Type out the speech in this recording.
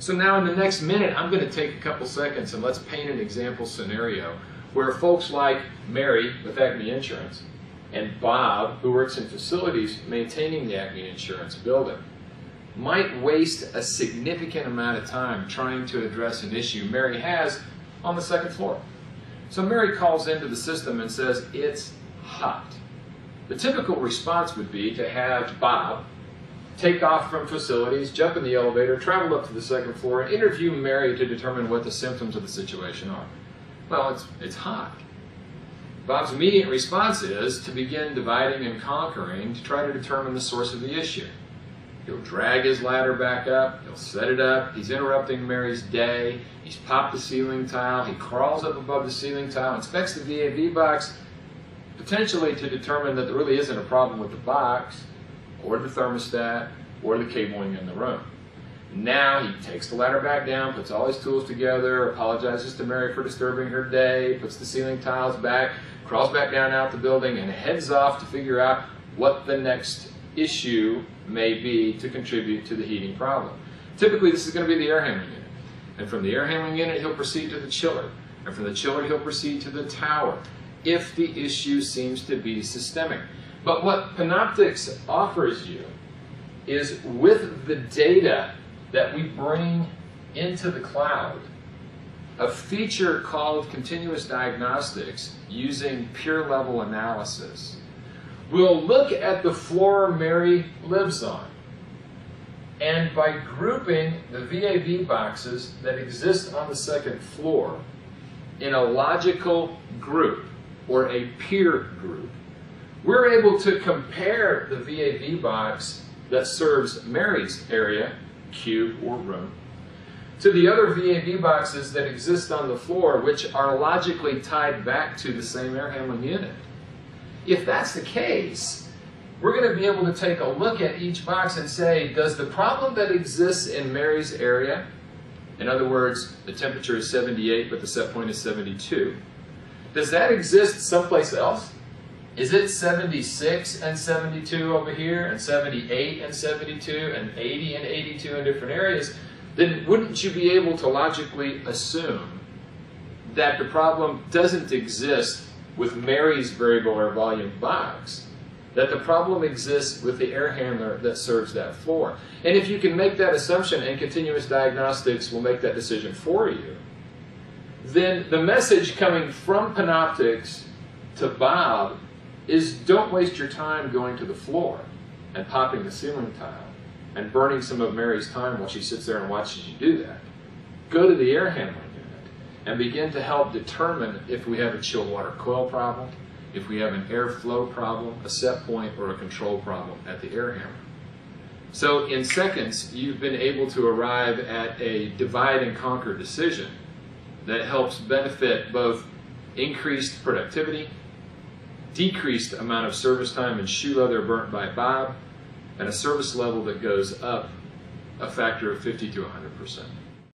So now in the next minute, I'm going to take a couple seconds and let's paint an example scenario where folks like Mary with Acme Insurance and Bob, who works in facilities maintaining the Acme Insurance building, might waste a significant amount of time trying to address an issue Mary has on the second floor. So Mary calls into the system and says, "It's hot." The typical response would be to have Bob take off from facilities, jump in the elevator, travel up to the second floor, and interview Mary to determine what the symptoms of the situation are. Well, it's hot. Bob's immediate response is to begin dividing and conquering to try to determine the source of the issue. He'll drag his ladder back up, he'll set it up, he's interrupting Mary's day, he's popped the ceiling tile, he crawls up above the ceiling tile, inspects the VAV box, potentially to determine that there really isn't a problem with the box, or the thermostat, or the cabling in the room. Now he takes the ladder back down, puts all his tools together, apologizes to Mary for disturbing her day, puts the ceiling tiles back, crawls back down out the building, and heads off to figure out what the next issue may be to contribute to the heating problem. Typically this is going to be the air handling unit. And from the air handling unit he'll proceed to the chiller. And from the chiller he'll proceed to the tower if the issue seems to be systemic. But what Panoptix offers you is, with the data that we bring into the cloud, a feature called continuous diagnostics using peer level analysis. We'll look at the floor Mary lives on, and by grouping the VAV boxes that exist on the second floor in a logical group or a peer group, we're able to compare the VAV box that serves Mary's area, cube or room, to the other VAV boxes that exist on the floor, which are logically tied back to the same air handling unit. If that's the case, we're going to be able to take a look at each box and say, does the problem that exists in Mary's area, in other words, the temperature is 78 but the set point is 72, does that exist someplace else? Is it 76 and 72 over here, and 78 and 72, and 80 and 82 in different areas? Then wouldn't you be able to logically assume that the problem doesn't exist with Mary's variable air volume box, that the problem exists with the air handler that serves that floor? And if you can make that assumption, and continuous diagnostics will make that decision for you, then the message coming from Panoptix to Bob is, don't waste your time going to the floor and popping the ceiling tile and burning some of Mary's time while she sits there and watches you do that. Go to the air handling unit and begin to help determine if we have a chill water coil problem, if we have an airflow problem, a set point, or a control problem at the air handler. So in seconds, you've been able to arrive at a divide and conquer decision that helps benefit both increased productivity, decreased amount of service time and shoe leather burnt by Bob, and a service level that goes up a factor of 50 to 100%.